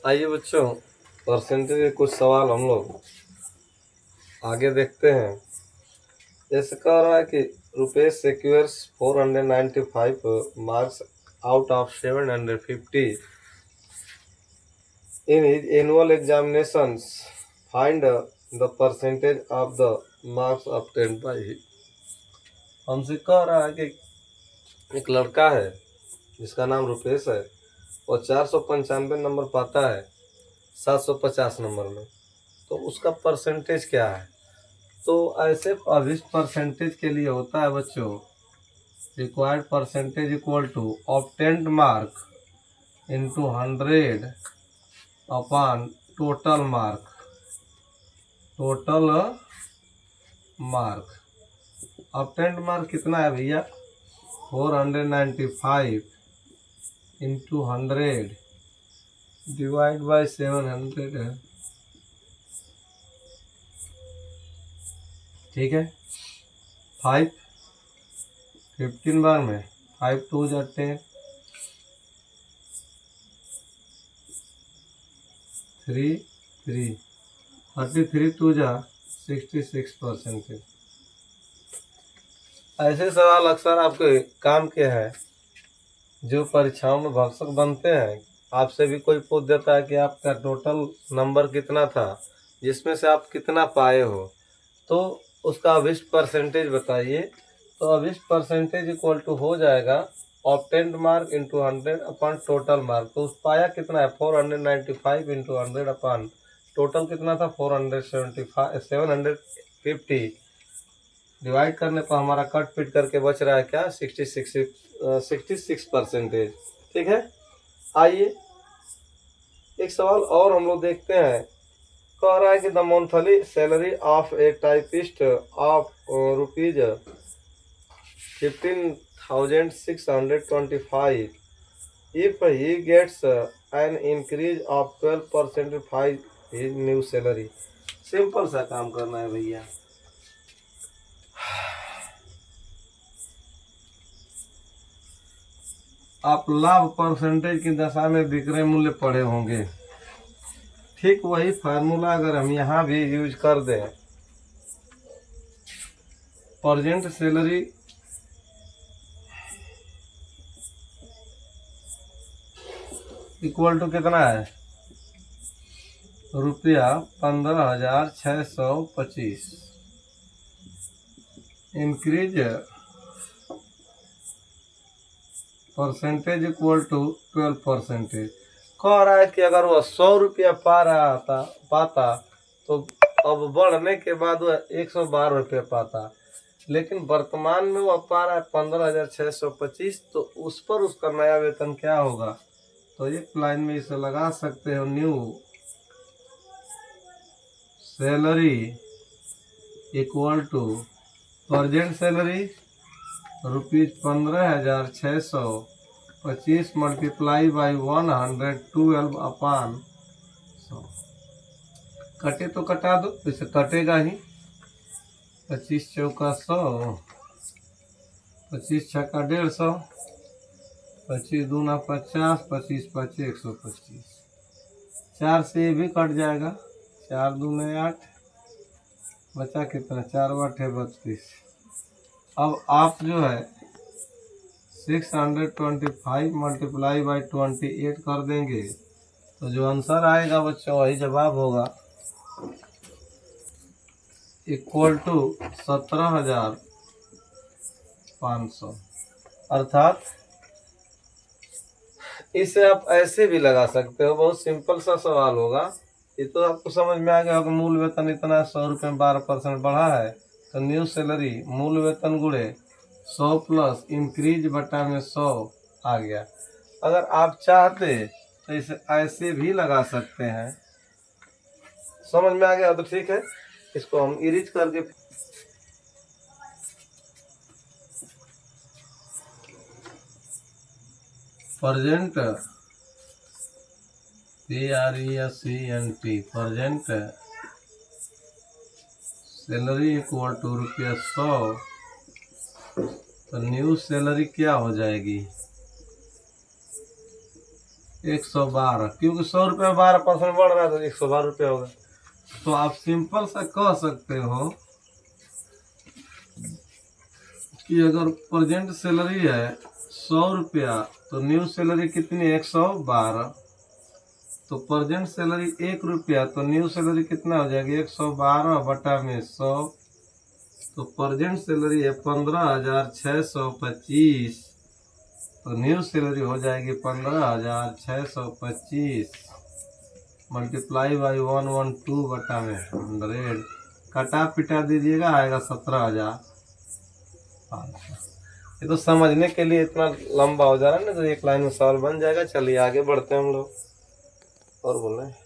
आइए बच्चों, परसेंटेज के कुछ सवाल हम लोग आगे देखते हैं। जैसे कह रहा है कि Rupesh secures 495 marks out of 750 in his annual examinations. Find the percentage of the marks obtained by him. हमसे कह रहा है कि एक लड़का है जिसका नाम रुपेश है और 495 नंबर पाता है 750 नंबर में, तो उसका परसेंटेज क्या है। तो ऐसे अभिष्ट परसेंटेज के लिए होता है बच्चों, required percentage equal to obtained mark into 100 upon total mark. Obtained mark कितना है भैया, 495 इंटू 100 डिवाइड बाई 700 है। ठीक है, 15 बार में 5 2 जा 10, 3 3 33 2 जा 66%। ऐसे सवाल अक्सर आपके काम के हैं जो परीक्षाओं में भक्षक बनते हैं। आपसे भी कोई पूछ देता है कि आपका टोटल नंबर कितना था, जिसमें से आप कितना पाए हो, तो उसका अभिष्ट परसेंटेज बताइए। तो अभिष्ट परसेंटेज इक्वल टू हो जाएगा obtained mark into 100 upon total mark. तो उस पाया कितना है, 495 इंटू 100 अपॉन टोटल कितना था 750 डिवाइड करने पर हमारा कट पिट करके बच रहा है क्या, 66%। ठीक है, आइए एक सवाल और हम लोग देखते हैं। कह रहा है कि the monthly salary of A typist of ₹15,625 if he gets an increase of 12% by his new salary। Simple सा काम करना है भैया। आप लाभ परसेंटेज की दशा में विक्रय मूल्य पढ़े होंगे। ठीक वही फार्मूला अगर हम यहाँ भी यूज कर दें, प्रेजेंट सैलरी इक्वल टू कितना है, ₹15,625 इंक्रीज परसेंटेज इक्वल टू 12%। कह रहा है कि अगर वह 100 रुपया पाता तो अब बढ़ने के बाद वह 112 रुपये पाता, लेकिन वर्तमान में वह पा रहा है 15,625। तो उस पर उसका नया वेतन क्या होगा। तो एक लाइन में इसे लगा सकते हो, new salary equal to present salary ₹15,625 multiply by 112 upon 100। कटे तो कटा दो, इसे कटेगा ही। 25 चौका 100, 25 छक्का 150, 25 दूना 50, 25 पचे 125। 4 से ये भी कट जाएगा, 4 दूने 8, बचा कितना, 4 8 32। अब आप जो है 625 मल्टीप्लाई बाई 28 कर देंगे तो जो आंसर आएगा बच्चों वही जवाब होगा, इक्वल टू 17,500। अर्थात इसे आप ऐसे भी लगा सकते हो, बहुत सिंपल सा सवाल होगा। ये तो आपको समझ में आ गया होगा, मूल वेतन इतना 100 रुपये में 12% बढ़ा है, तो न्यू सैलरी मूल वेतन गुणे 100 प्लस इंक्रीज बटा में 100 आ गया। अगर आप चाहते तो इसे ऐसे भी लगा सकते हैं। समझ में आ गया तो ठीक है, इसको हम इरीज करके present PRESENT present salary equal to ₹100। तो न्यू सैलरी क्या हो जाएगी, 112, क्योंकि 100 रुपये 12% बढ़ रहा है तो 112 रुपया होगा। तो आप सिंपल सा कह सकते हो कि अगर प्रेजेंट सैलरी है 100 रुपया तो न्यू सैलरी कितनी है 112, तो प्रेजेंट सैलरी 1 रुपया तो न्यू सैलरी कितना हो जाएगी 112 बटा में 100, तो प्रेजेंट सैलरी है 15,625, तो न्यू सैलरी हो जाएगी 15,625 मल्टीप्लाई बाई 112 बटा में 100, कटा पिटा दीजिएगा आएगा 17,500। ये तो समझने के लिए इतना लंबा हो जा रहा है ना, तो एक लाइन में सवाल बन जाएगा। चलिए आगे बढ़ते हैं हम लोग और बोल रहे हैं।